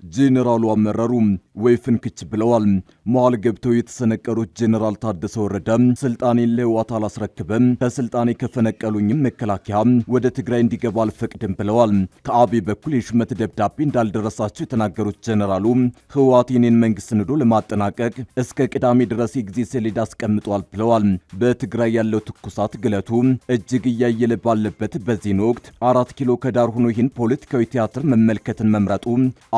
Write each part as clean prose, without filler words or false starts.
ጄኔራሉ አመረሩ ወይ ፍንክች ብለዋል። መሃል ገብተው የተሰነቀሩት ጄኔራል ታደሰ ወረደ ስልጣኔን ለህወሓት አላስረክብም፣ ከስልጣኔ ከፈነቀሉኝም መከላከያ ወደ ትግራይ እንዲገባ አልፈቅድም ብለዋል። ከአብይ በኩል የሹመት ደብዳቤ እንዳልደረሳቸው የተናገሩት ጄኔራሉ ህወሓት የኔን መንግስት ንዶ ለማጠናቀቅ እስከ ቅዳሜ ድረስ የጊዜ ሰሌዳ አስቀምጧል ብለዋል። በትግራይ ያለው ትኩሳት ግለቱ እጅግ እያየለ ባለበት በዚህን ወቅት 4 ኪሎ ከዳር ሆኖ ይህን ፖለቲካዊ ቲያትር መመልከትን መምረጡ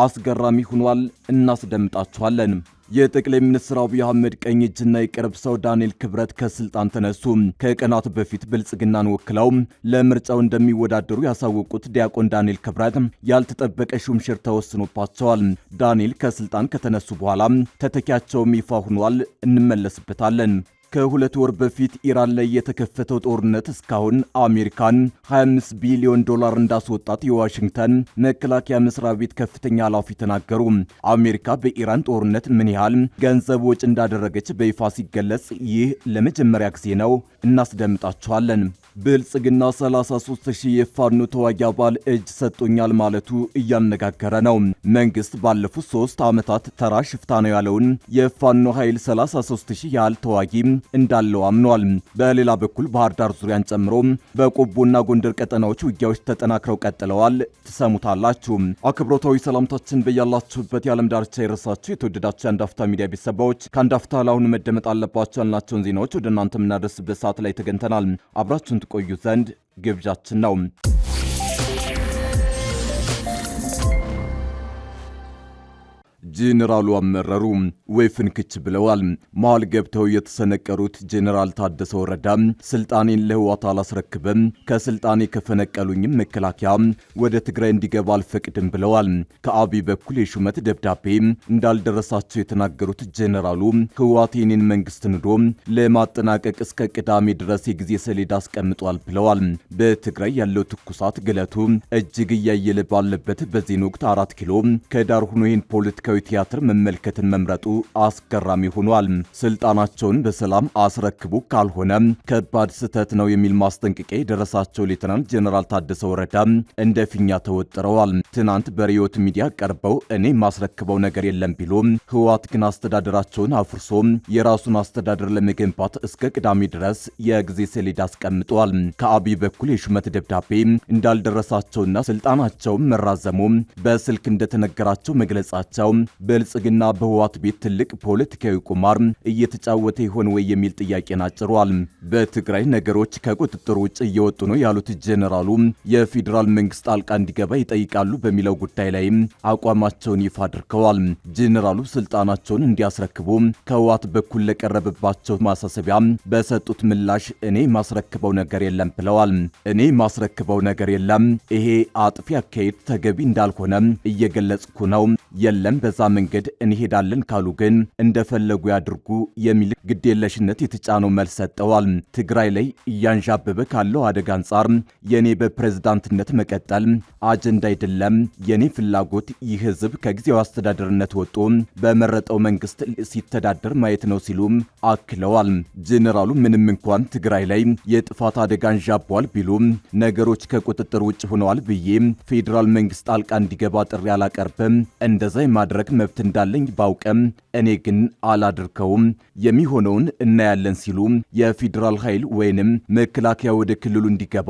አስገራሚ ሆኗል። እናስደምጣችኋለን። የጠቅላይ ሚኒስትር አብይ አህመድ ቀኝ እጅና የቅርብ ሰው ዳንኤል ክብረት ከስልጣን ተነሱ። ከቀናት በፊት ብልጽግናን ወክለው ለምርጫው እንደሚወዳደሩ ያሳወቁት ዲያቆን ዳንኤል ክብረት ያልተጠበቀ ሹምሽር ተወስኖባቸዋል። ዳንኤል ከስልጣን ከተነሱ በኋላ ተተኪያቸውም ይፋ ሆኗል። እንመለስበታለን። ከሁለት ወር በፊት ኢራን ላይ የተከፈተው ጦርነት እስካሁን አሜሪካን 25 ቢሊዮን ዶላር እንዳስወጣት የዋሽንግተን መከላከያ መስሪያ ቤት ከፍተኛ ኃላፊ ተናገሩ። አሜሪካ በኢራን ጦርነት ምን ያህል ገንዘብ ወጪ እንዳደረገች በይፋ ሲገለጽ ይህ ለመጀመሪያ ጊዜ ነው። እናስደምጣቸዋለን። ብልጽግና 33000 የፋኖ ተዋጊ አባል እጅ ሰጥቶኛል ማለቱ እያነጋገረ ነው። መንግስት ባለፉት 3 ዓመታት ተራ ሽፍታ ነው ያለውን የፋኖ ኃይል 33000 ያህል ተዋጊ እንዳለው አምኗል። በሌላ በኩል ባህር ዳር ዙሪያን ጨምሮ በቆቦና ጎንደር ቀጠናዎች ውጊያዎች ተጠናክረው ቀጥለዋል። ትሰሙታላችሁ። አክብሮታዊ ሰላምታችን በያላችሁበት የዓለም ዳርቻ ይድረሳችሁ። የተወደዳችሁ የአንዳፍታ ሚዲያ ቤተሰቦች ከአንዳፍታ ለአሁኑ መደመጥ አለባቸው ያልናቸውን ዜናዎች ወደ እናንተ የምናደርስበት ሰዓት ላይ ተገኝተናል። አብራችሁን ትቆዩ ዘንድ ግብዣችን ነው። ጄኔራሉ አመረሩ ወይ ፍንክች ብለዋል። መሃል ገብተው የተሰነቀሩት ጄኔራል ታደሰ ወረደ ስልጣኔን ለህወሓት አላስረክብም፣ ከስልጣኔ ከፈነቀሉኝም መከላከያ ወደ ትግራይ እንዲገባ አልፈቅድም ብለዋል። ከአብይ በኩል የሹመት ደብዳቤ እንዳልደረሳቸው የተናገሩት ጄኔራሉ ህወሓት የኔን መንግስት ንዶ ለማጠናቀቅ እስከ ቅዳሜ ድረስ የጊዜ ሰሌዳ አስቀምጧል ብለዋል። በትግራይ ያለው ትኩሳት ግለቱ እጅግ እያየለ ባለበት በዚህን ወቅት 4 ኪሎ ከዳር ሆኖ ይህን ፖለቲካዊ ቲያትር መመልከትን መምረጡ አስገራሚ ሆኗል። ስልጣናቸውን በሰላም አስረክቡ ካልሆነ ከባድ ስህተት ነው የሚል ማስጠንቀቂያ የደረሳቸው ሌተናንት ጄኔራል ታደሰ ወረደ እንደ ፊኛ ተወጥረዋል። ትናንት በሪዮት ሚዲያ ቀርበው እኔ ማስረክበው ነገር የለም ቢሉ ህወሓት ግን አስተዳደራቸውን አፍርሶ የራሱን አስተዳደር ለመገንባት እስከ ቅዳሜ ድረስ የጊዜ ሰሌዳ አስቀምጧል። ከአብይ በኩል የሹመት ደብዳቤ እንዳልደረሳቸውና ስልጣናቸውን መራዘሙ በስልክ እንደተነገራቸው መግለጻቸው ብልጽግና በህወሓት ቤት ትልቅ ፖለቲካዊ ቁማር እየተጫወተ ይሆን ወይ የሚል ጥያቄን አጭሯል። በትግራይ ነገሮች ከቁጥጥር ውጭ እየወጡ ነው ያሉት ጄኔራሉ የፌዴራል መንግስት ጣልቃ እንዲገባ ይጠይቃሉ በሚለው ጉዳይ ላይ አቋማቸውን ይፋ አድርገዋል። ጄኔራሉ ስልጣናቸውን እንዲያስረክቡ ከህወሓት በኩል ለቀረበባቸው ማሳሰቢያ በሰጡት ምላሽ እኔ ማስረክበው ነገር የለም ብለዋል። እኔ ማስረክበው ነገር የለም፣ ይሄ አጥፊ አካሄድ ተገቢ እንዳልሆነ እየገለጽኩ ነው። የለም በዛ መንገድ እንሄዳለን ካሉ ግን እንደፈለጉ ያድርጉ የሚል ግዴለሽነት የተጫነው መልስ ሰጠዋል። ትግራይ ላይ እያንዣበበ ካለው አደጋ አንጻር የኔ በፕሬዝዳንትነት መቀጠል አጀንዳ አይደለም። የኔ ፍላጎት ይህ ህዝብ ከጊዜው አስተዳደርነት ወጥቶ በመረጠው መንግስት ሲተዳደር ማየት ነው ሲሉ አክለዋል። ጄኔራሉ ምንም እንኳን ትግራይ ላይ የጥፋት አደጋ አንዣቧል ቢሉም ነገሮች ከቁጥጥር ውጭ ሆነዋል ብዬ ፌዴራል መንግስት ጣልቃ እንዲገባ ጥሪ አላቀርብም። እንደዛ የማድረግ መብት እንዳለኝ ባውቅም እኔ ግን አላድርገውም፣ የሚሆነውን እናያለን ሲሉ የፌዴራል ኃይል ወይንም መከላከያ ወደ ክልሉ እንዲገባ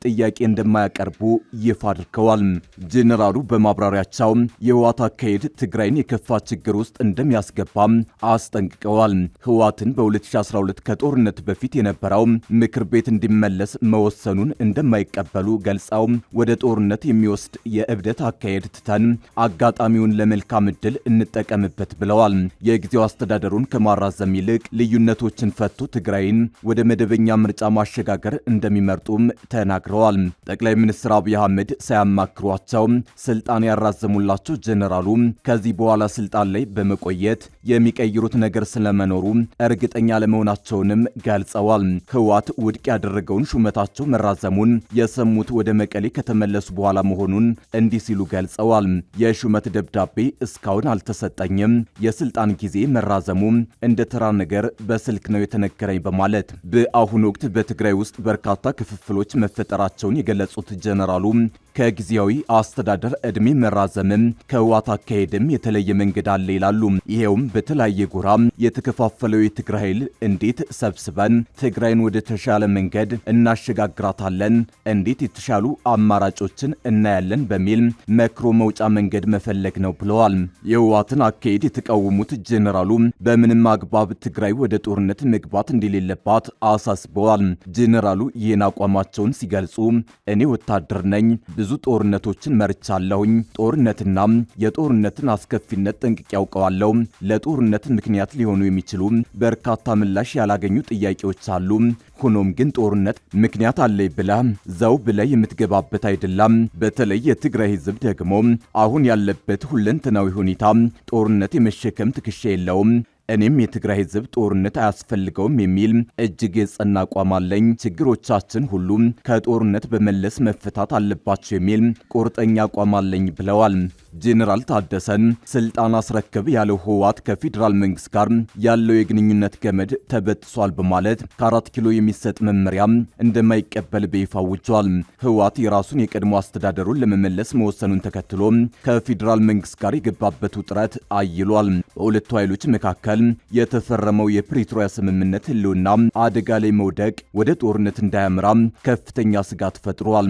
ጥያቄ እንደማያቀርቡ ይፋ አድርገዋል። ጄኔራሉ በማብራሪያቸው የህወሓት አካሄድ ትግራይን የከፋ ችግር ውስጥ እንደሚያስገባ አስጠንቅቀዋል። ህወሓትን በ2012 ከጦርነት በፊት የነበረው ምክር ቤት እንዲመለስ መወሰኑን እንደማይቀበሉ ገልጸው ወደ ጦርነት የሚወስድ የእብደት አካሄድ ትተን አጋጣሚውን ለመልካም ዕድል እንጠቀምበት ብለዋል። የጊዜው አስተዳደሩን ከማራዘም ይልቅ ልዩነቶችን ፈቶ ትግራይን ወደ መደበኛ ምርጫ ማሸጋገር እንደሚመርጡም ተናግረዋል። ጠቅላይ ሚኒስትር አብይ አህመድ ሳያማክሯቸው ስልጣን ያራዘሙላቸው ጄኔራሉ ከዚህ በኋላ ስልጣን ላይ በመቆየት የሚቀይሩት ነገር ስለመኖሩ እርግጠኛ ለመሆናቸውንም ገልጸዋል። ህወሓት ውድቅ ያደረገውን ሹመታቸው መራዘሙን የሰሙት ወደ መቀሌ ከተመለሱ በኋላ መሆኑን እንዲህ ሲሉ ገልጸዋል። የሹመት ደብዳቤ ደብዳቤ እስካሁን አልተሰጠኝም። የስልጣን ጊዜ መራዘሙ እንደ ተራ ነገር በስልክ ነው የተነገረኝ በማለት በአሁኑ ወቅት በትግራይ ውስጥ በርካታ ክፍፍሎች መፈጠራቸውን የገለጹት ጀነራሉ ከጊዜያዊ አስተዳደር ዕድሜ መራዘምም ከህወሓት አካሄድም የተለየ መንገድ አለ ይላሉ። ይሄውም በተለያየ ጎራ የተከፋፈለው የትግራይ ኃይል እንዴት ሰብስበን ትግራይን ወደ ተሻለ መንገድ እናሸጋግራታለን፣ እንዴት የተሻሉ አማራጮችን እናያለን በሚል መክሮ መውጫ መንገድ መፈለግ ነው ብለዋል። የህወሓትን አካሄድ የተቃወሙት ጀነራሉ በምንም አግባብ ትግራይ ወደ ጦርነት መግባት እንደሌለባት አሳስበዋል። ጀነራሉ ይህን አቋማቸውን ሲገልጹ እኔ ወታደር ነኝ፣ ብዙ ጦርነቶችን መርቻለሁኝ። ጦርነትና የጦርነትን አስከፊነት ጠንቅቄ ያውቀዋለሁ። ለጦርነት ምክንያት ሊሆኑ የሚችሉ በርካታ ምላሽ ያላገኙ ጥያቄዎች አሉ። ሆኖም ግን ጦርነት ምክንያት አለኝ ዘው ብለህ የምትገባበት አይደለም። በተለይ የትግራይ ህዝብ ደግሞ አሁን ያለበት ሁለንተናዊ ሁኔታ ጦርነት የመሸከም ትከሻ የለውም። እኔም የትግራይ ህዝብ ጦርነት አያስፈልገውም የሚል እጅግ የጸና አቋም አለኝ። ችግሮቻችን ሁሉ ከጦርነት በመለስ መፈታት አለባቸው የሚል ቁርጠኛ አቋም አለኝ ብለዋል። ጄኔራል ታደሰን ስልጣን አስረክብ ያለው ህወሓት ከፌዴራል መንግስት ጋር ያለው የግንኙነት ገመድ ተበጥሷል በማለት ከ4 ኪሎ የሚሰጥ መመሪያ እንደማይቀበል በይፋ አውጇል። ህወሓት የራሱን የቀድሞ አስተዳደሩን ለመመለስ መወሰኑን ተከትሎ ከፌዴራል መንግስት ጋር የገባበት ውጥረት አይሏል። በሁለቱ ኃይሎች መካከል የተፈረመው የፕሪቶሪያ ስምምነት ህልውና አደጋ ላይ መውደቅ ወደ ጦርነት እንዳያመራ ከፍተኛ ስጋት ፈጥሯል።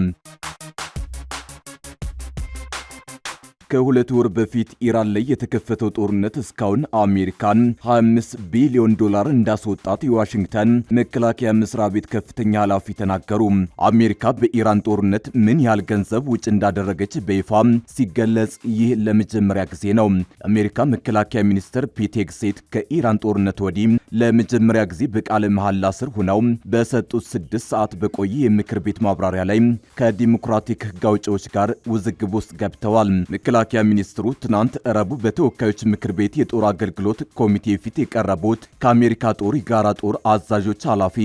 ከሁለት ወር በፊት ኢራን ላይ የተከፈተው ጦርነት እስካሁን አሜሪካን 25 ቢሊዮን ዶላር እንዳስወጣት የዋሽንግተን መከላከያ መስሪያ ቤት ከፍተኛ ኃላፊ ተናገሩ። አሜሪካ በኢራን ጦርነት ምን ያህል ገንዘብ ውጭ እንዳደረገች በይፋ ሲገለጽ ይህ ለመጀመሪያ ጊዜ ነው። የአሜሪካ መከላከያ ሚኒስትር ፒት ሄግሴት ከኢራን ጦርነት ወዲህ ለመጀመሪያ ጊዜ በቃለ መሐላ ስር ሆነው በሰጡት 6 ሰዓት በቆየ የምክር ቤት ማብራሪያ ላይ ከዲሞክራቲክ ህግ አውጪዎች ጋር ውዝግብ ውስጥ ገብተዋል። መከላከያ ሚኒስትሩ ትናንት ረቡዕ በተወካዮች ምክር ቤት የጦር አገልግሎት ኮሚቴ ፊት የቀረቡት ከአሜሪካ ጦር የጋራ ጦር አዛዦች ኃላፊ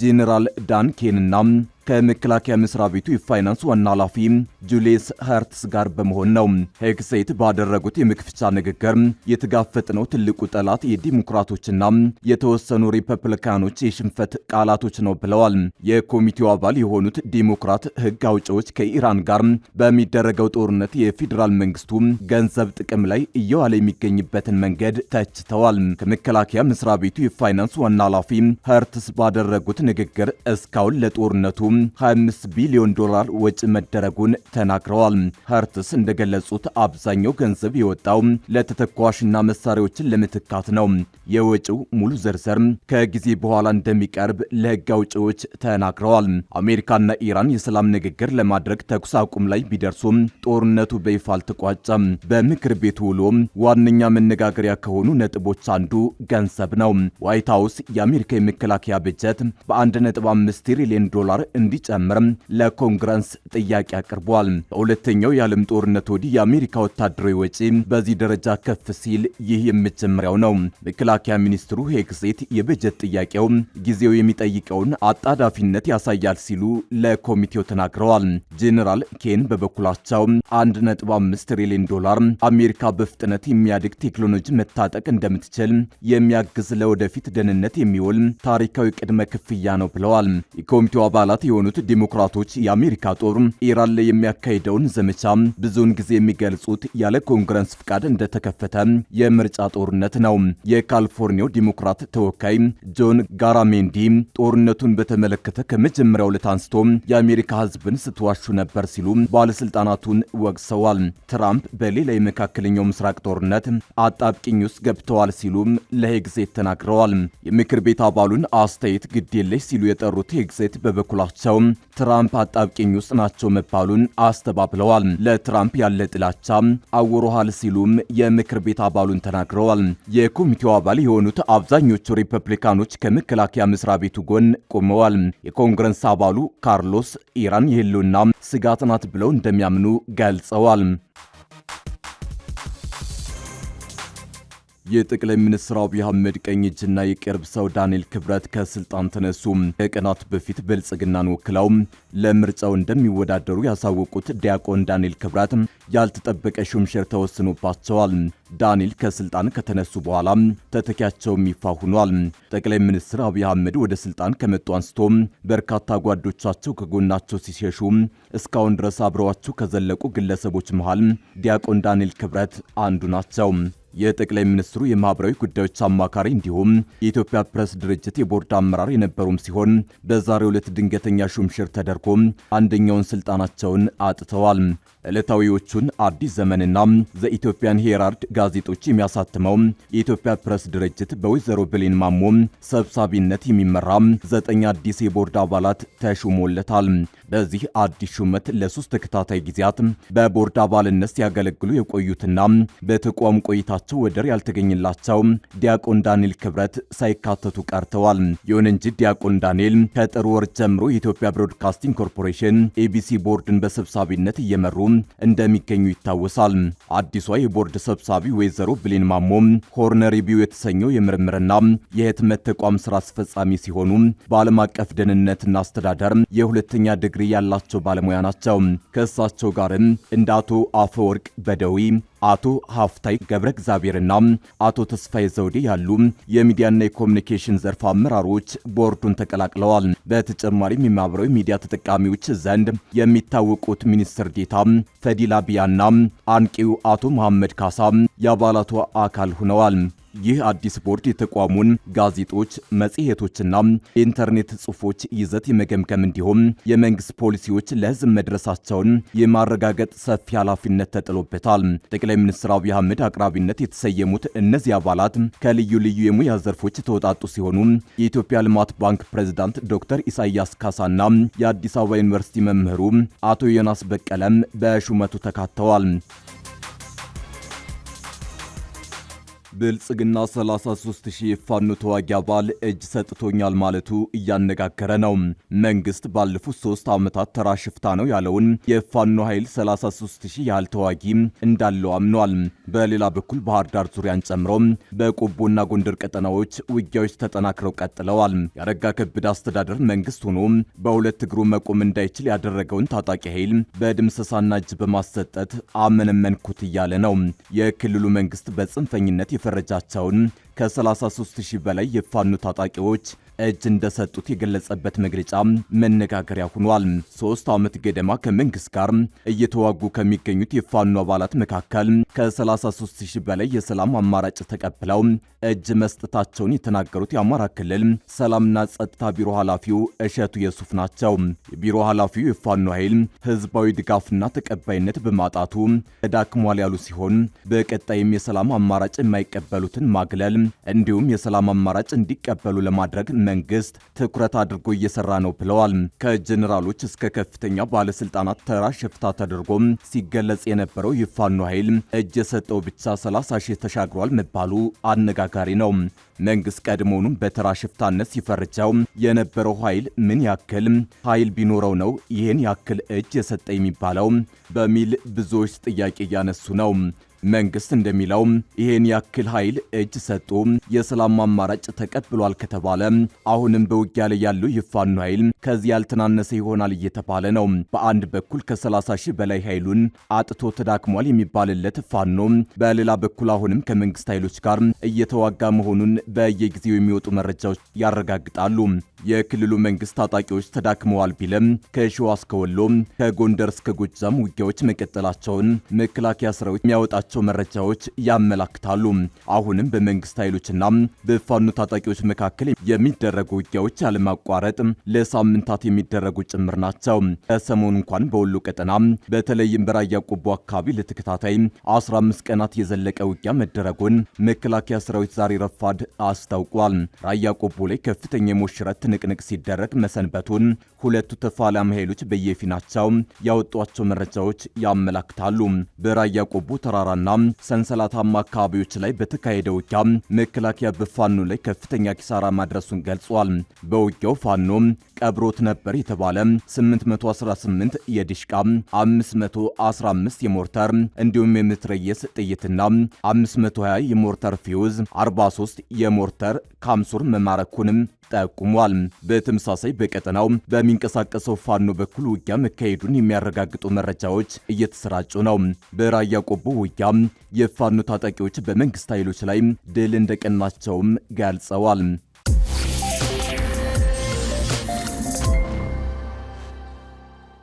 ጄኔራል ዳን ኬንና ከመከላከያ መስሪያ ቤቱ የፋይናንስ ዋና ኃላፊ ጁሊየስ ሀርትስ ጋር በመሆን ነው። ሄግሴት ባደረጉት የመክፈቻ ንግግር የተጋፈጥነው ትልቁ ጠላት የዲሞክራቶችና የተወሰኑ ሪፐብሊካኖች የሽንፈት ቃላቶች ነው ብለዋል። የኮሚቴው አባል የሆኑት ዲሞክራት ህግ አውጪዎች ከኢራን ጋር በሚደረገው ጦርነት የፌዴራል መንግስቱ ገንዘብ ጥቅም ላይ እየዋለ የሚገኝበትን መንገድ ተችተዋል። ከመከላከያ መስሪያ ቤቱ የፋይናንስ ዋና ኃላፊ ሀርትስ ባደረጉት ንግግር እስካሁን ለጦርነቱ 25 ቢሊዮን ዶላር ወጪ መደረጉን ተናግረዋል። ሀርትስ እንደገለጹት አብዛኛው ገንዘብ የወጣው ለተተኳሽና መሳሪያዎችን ለመትካት ነው። የወጪው ሙሉ ዝርዝር ከጊዜ በኋላ እንደሚቀርብ ለህግ አውጪዎች ተናግረዋል። አሜሪካና ኢራን የሰላም ንግግር ለማድረግ ተኩስ አቁም ላይ ቢደርሱም ጦርነቱ በይፋ አልተቋጨም። በምክር ቤቱ ውሎ ዋነኛ መነጋገሪያ ከሆኑ ነጥቦች አንዱ ገንዘብ ነው። ዋይት ሀውስ የአሜሪካ የመከላከያ በጀት በ1.5 ትሪሊዮን ዶላር እንዲጨምር ለኮንግረስ ጥያቄ አቅርቧል። በሁለተኛው የዓለም ጦርነት ወዲህ የአሜሪካ ወታደራዊ ወጪ በዚህ ደረጃ ከፍ ሲል ይህ የመጀመሪያው ነው። መከላከያ ሚኒስትሩ ሄግሴት የበጀት ጥያቄው ጊዜው የሚጠይቀውን አጣዳፊነት ያሳያል ሲሉ ለኮሚቴው ተናግረዋል። ጄኔራል ኬን በበኩላቸው 1.5 ትሪሊዮን ዶላር አሜሪካ በፍጥነት የሚያድግ ቴክኖሎጂ መታጠቅ እንደምትችል የሚያግዝ ለወደፊት ደህንነት የሚውል ታሪካዊ ቅድመ ክፍያ ነው ብለዋል። የኮሚቴው አባላት የሆኑት ዲሞክራቶች የአሜሪካ ጦር ኢራን ላይ የሚያካሂደውን ዘመቻ ብዙውን ጊዜ የሚገልጹት ያለ ኮንግረስ ፍቃድ እንደተከፈተ የምርጫ ጦርነት ነው። የካሊፎርኒያው ዲሞክራት ተወካይ ጆን ጋራሜንዲ ጦርነቱን በተመለከተ ከመጀመሪያው ዕለት አንስቶ የአሜሪካ ሕዝብን ስትዋሹ ነበር ሲሉ ባለስልጣናቱን ወቅሰዋል። ትራምፕ በሌላ የመካከለኛው ምስራቅ ጦርነት አጣብቂኝ ውስጥ ገብተዋል ሲሉ ለሄግሴት ተናግረዋል። የምክር ቤት አባሉን አስተያየት ግድ የለሽ ሲሉ የጠሩት ሄግሴት በበኩላቸው ትራምፕ አጣብቂኝ ውስጥ ናቸው መባሉን አስተባብለዋል። ለትራምፕ ያለ ጥላቻ አውሮሃል ሲሉም የምክር ቤት አባሉን ተናግረዋል። የኮሚቴው አባል የሆኑት አብዛኞቹ ሪፐብሊካኖች ከመከላከያ መስሪያ ቤቱ ጎን ቆመዋል። የኮንግረስ አባሉ ካርሎስ ኢራን የህልውና ስጋት ናት ብለው እንደሚያምኑ ገልጸዋል። የጠቅላይ ሚኒስትር አብይ አህመድ ቀኝ እጅና የቅርብ ሰው ዳንኤል ክብረት ከስልጣን ተነሱ። ከቀናት በፊት ብልጽግናን ወክለው ለምርጫው እንደሚወዳደሩ ያሳወቁት ዲያቆን ዳንኤል ክብረት ያልተጠበቀ ሹምሽር ተወስኖባቸዋል። ዳንኤል ከስልጣን ከተነሱ በኋላ ተተኪያቸውም ይፋ ሆኗል። ጠቅላይ ሚኒስትር አብይ አህመድ ወደ ስልጣን ከመጡ አንስቶ በርካታ ጓዶቻቸው ከጎናቸው ሲሸሹ እስካሁን ድረስ አብረዋቸው ከዘለቁ ግለሰቦች መሃል ዲያቆን ዳንኤል ክብረት አንዱ ናቸው። የጠቅላይ ሚኒስትሩ የማህበራዊ ጉዳዮች አማካሪ እንዲሁም የኢትዮጵያ ፕሬስ ድርጅት የቦርድ አመራር የነበሩም ሲሆን በዛሬው ዕለት ድንገተኛ ሹምሽር ተደርጎ አንደኛውን ስልጣናቸውን አጥተዋል። ዕለታዊዎቹን አዲስ ዘመንና ዘኢትዮጵያን ሄራልድ ጋዜጦች የሚያሳትመው የኢትዮጵያ ፕሬስ ድርጅት በወይዘሮ ብሌን ማሞ ሰብሳቢነት የሚመራ 9 አዲስ የቦርድ አባላት ተሹሞለታል። በዚህ አዲስ ሹመት ለ3 ተከታታይ ጊዜያት በቦርድ አባልነት ሲያገለግሉ የቆዩትና በተቋም ቆይታቸው ወደር ያልተገኘላቸው ዲያቆን ዳንኤል ክብረት ሳይካተቱ ቀርተዋል። ይሁን እንጂ ዲያቆን ዳንኤል ከጥር ወር ጀምሮ የኢትዮጵያ ብሮድካስቲንግ ኮርፖሬሽን ኤቢሲ ቦርድን በሰብሳቢነት እየመሩ እንደሚገኙ ይታወሳል። አዲሷ የቦርድ ሰብሳቢ ወይዘሮ ብሌን ማሞ ሆርን ሪቪው የተሰኘው የምርምርና የህትመት ተቋም ስራ አስፈጻሚ ሲሆኑ በዓለም አቀፍ ደህንነትና አስተዳደር የሁለተኛ ዲግሪ ያላቸው ባለሙያ ናቸው። ከእሳቸው ጋርም እንደ አቶ አፈወርቅ በደዊ፣ አቶ ሀፍታይ ገብረ እግዚአብሔርና አቶ ተስፋዬ ዘውዴ ያሉ የሚዲያና የኮሙኒኬሽን ዘርፍ አመራሮች ቦርዱን ተቀላቅለዋል። በተጨማሪም የማህበራዊ ሚዲያ ተጠቃሚዎች ዘንድ የሚታወቁት ሚኒስትር ዴታ ፈዲላ ቢያና አንቂው አቶ መሐመድ ካሳ የአባላቱ አካል ሆነዋል። ይህ አዲስ ቦርድ የተቋሙን ጋዜጦች፣ መጽሔቶችና የኢንተርኔት ጽሑፎች ይዘት የመገምገም እንዲሁም የመንግስት ፖሊሲዎች ለህዝብ መድረሳቸውን የማረጋገጥ ሰፊ ኃላፊነት ተጥሎበታል። ጠቅላይ ሚኒስትር አብይ አህመድ አቅራቢነት የተሰየሙት እነዚህ አባላት ከልዩ ልዩ የሙያ ዘርፎች የተወጣጡ ሲሆኑ የኢትዮጵያ ልማት ባንክ ፕሬዝዳንት ዶክተር ኢሳያስ ካሳና የአዲስ አበባ ዩኒቨርሲቲ መምህሩ አቶ ዮናስ በቀለም በሹመቱ ተካተዋል። ብልጽግና 33000 የፋኖ ተዋጊ አባል እጅ ሰጥቶኛል ማለቱ እያነጋገረ ነው። መንግስት ባለፉት 3 ዓመታት ተራ ሽፍታ ነው ያለውን የፋኖ ኃይል 33000 ያህል ተዋጊ እንዳለው አምኗል። በሌላ በኩል ባህር ዳር ዙሪያን ጨምሮ በቆቦና ጎንደር ቀጠናዎች ውጊያዎች ተጠናክረው ቀጥለዋል። ያረጋ ከበደ አስተዳደር መንግስት ሆኖ በሁለት እግሩ መቆም እንዳይችል ያደረገውን ታጣቂ ኃይል በድምሰሳና እጅ በማሰጠት አመነመንኩት እያለ ነው። የክልሉ መንግስት በጽንፈኝነት የፈረጃቸውን ከ33000 በላይ የፋኖ ታጣቂዎች እጅ እንደሰጡት የገለጸበት መግለጫ መነጋገሪያ ሆኗል። 3 ዓመት ገደማ ከመንግስት ጋር እየተዋጉ ከሚገኙት የፋኖ አባላት መካከል ከ33000 በላይ የሰላም አማራጭ ተቀብለው እጅ መስጠታቸውን የተናገሩት የአማራ ክልል ሰላምና ጸጥታ ቢሮ ኃላፊው እሸቱ የሱፍ ናቸው። የቢሮ ኃላፊው የፋኖ ኃይል ህዝባዊ ድጋፍና ተቀባይነት በማጣቱ ተዳክሟል ያሉ ሲሆን በቀጣይም የሰላም አማራጭ የማይቀበሉትን ማግለል እንዲሁም የሰላም አማራጭ እንዲቀበሉ ለማድረግ መንግስት ትኩረት አድርጎ እየሰራ ነው ብለዋል። ከጀነራሎች እስከ ከፍተኛ ባለስልጣናት ተራ ሽፍታ ተደርጎ ሲገለጽ የነበረው የፋኖ ኃይል እጅ የሰጠው ብቻ 30,000 ተሻግሯል መባሉ አነጋጋሪ ነው። መንግስት ቀድሞውንም በተራ ሽፍታነት ሲፈርጃው የነበረው ኃይል ምን ያክል ኃይል ቢኖረው ነው ይህን ያክል እጅ የሰጠ የሚባለው በሚል ብዙዎች ጥያቄ እያነሱ ነው። መንግስት እንደሚለው ይሄን ያክል ኃይል እጅ ሰጥቶ የሰላም አማራጭ ተቀብሏል ከተባለ አሁንም በውጊያ ላይ ያለው የፋኖ ኃይል ከዚህ ያልተናነሰ ይሆናል እየተባለ ነው። በአንድ በኩል ከ30,000 በላይ ኃይሉን አጥቶ ተዳክሟል የሚባልለት ፋኖ በሌላ በኩል አሁንም ከመንግስት ኃይሎች ጋር እየተዋጋ መሆኑን በየጊዜው የሚወጡ መረጃዎች ያረጋግጣሉ። የክልሉ መንግስት ታጣቂዎች ተዳክመዋል ቢለም ከሸዋ እስከ ወሎ ከጎንደር እስከ ጎጃም ውጊያዎች መቀጠላቸውን መከላከያ ሰራዊት የሚያወጣቸው መረጃዎች ያመላክታሉ። አሁንም በመንግስት ኃይሎችና በፋኖ ታጣቂዎች መካከል የሚደረጉ ውጊያዎች ያለማቋረጥ ለሳምንታት የሚደረጉ ጭምር ናቸው። ከሰሞኑ እንኳን በወሎ ቀጠና በተለይም በራያ ቆቦ አካባቢ ለተከታታይ 15 ቀናት የዘለቀ ውጊያ መደረጉን መከላከያ ሰራዊት ዛሬ ረፋድ አስታውቋል። ራያ ቆቦ ላይ ከፍተኛ የሞሽረት ንቅንቅ ሲደረግ መሰንበቱን ሁለቱ ተፋላሚ ኃይሎች በየፊናቸው ያወጧቸው መረጃዎች ያመላክታሉ። በራያ ቆቦ ተራራና ሰንሰለታማ አካባቢዎች ላይ በተካሄደ ውጊያ መከላከያ በፋኖ ላይ ከፍተኛ ኪሳራ ማድረሱን ገልጿል። በውጊያው ፋኖ ቀብሮት ነበር የተባለ 818 የዲሽቃ 515 የሞርተር እንዲሁም የምትረየስ ጥይትና 520 የሞርተር ፊውዝ 43 የሞርተር ካምሱር መማረኩንም ጠቁሟል። በተመሳሳይ በቀጠናው በሚንቀሳቀሰው ፋኖ በኩል ውጊያ መካሄዱን የሚያረጋግጡ መረጃዎች እየተሰራጩ ነው። በራያ ቆቦ ውጊያ የፋኖ ታጣቂዎች በመንግስት ኃይሎች ላይ ድል እንደቀናቸውም ገልጸዋል።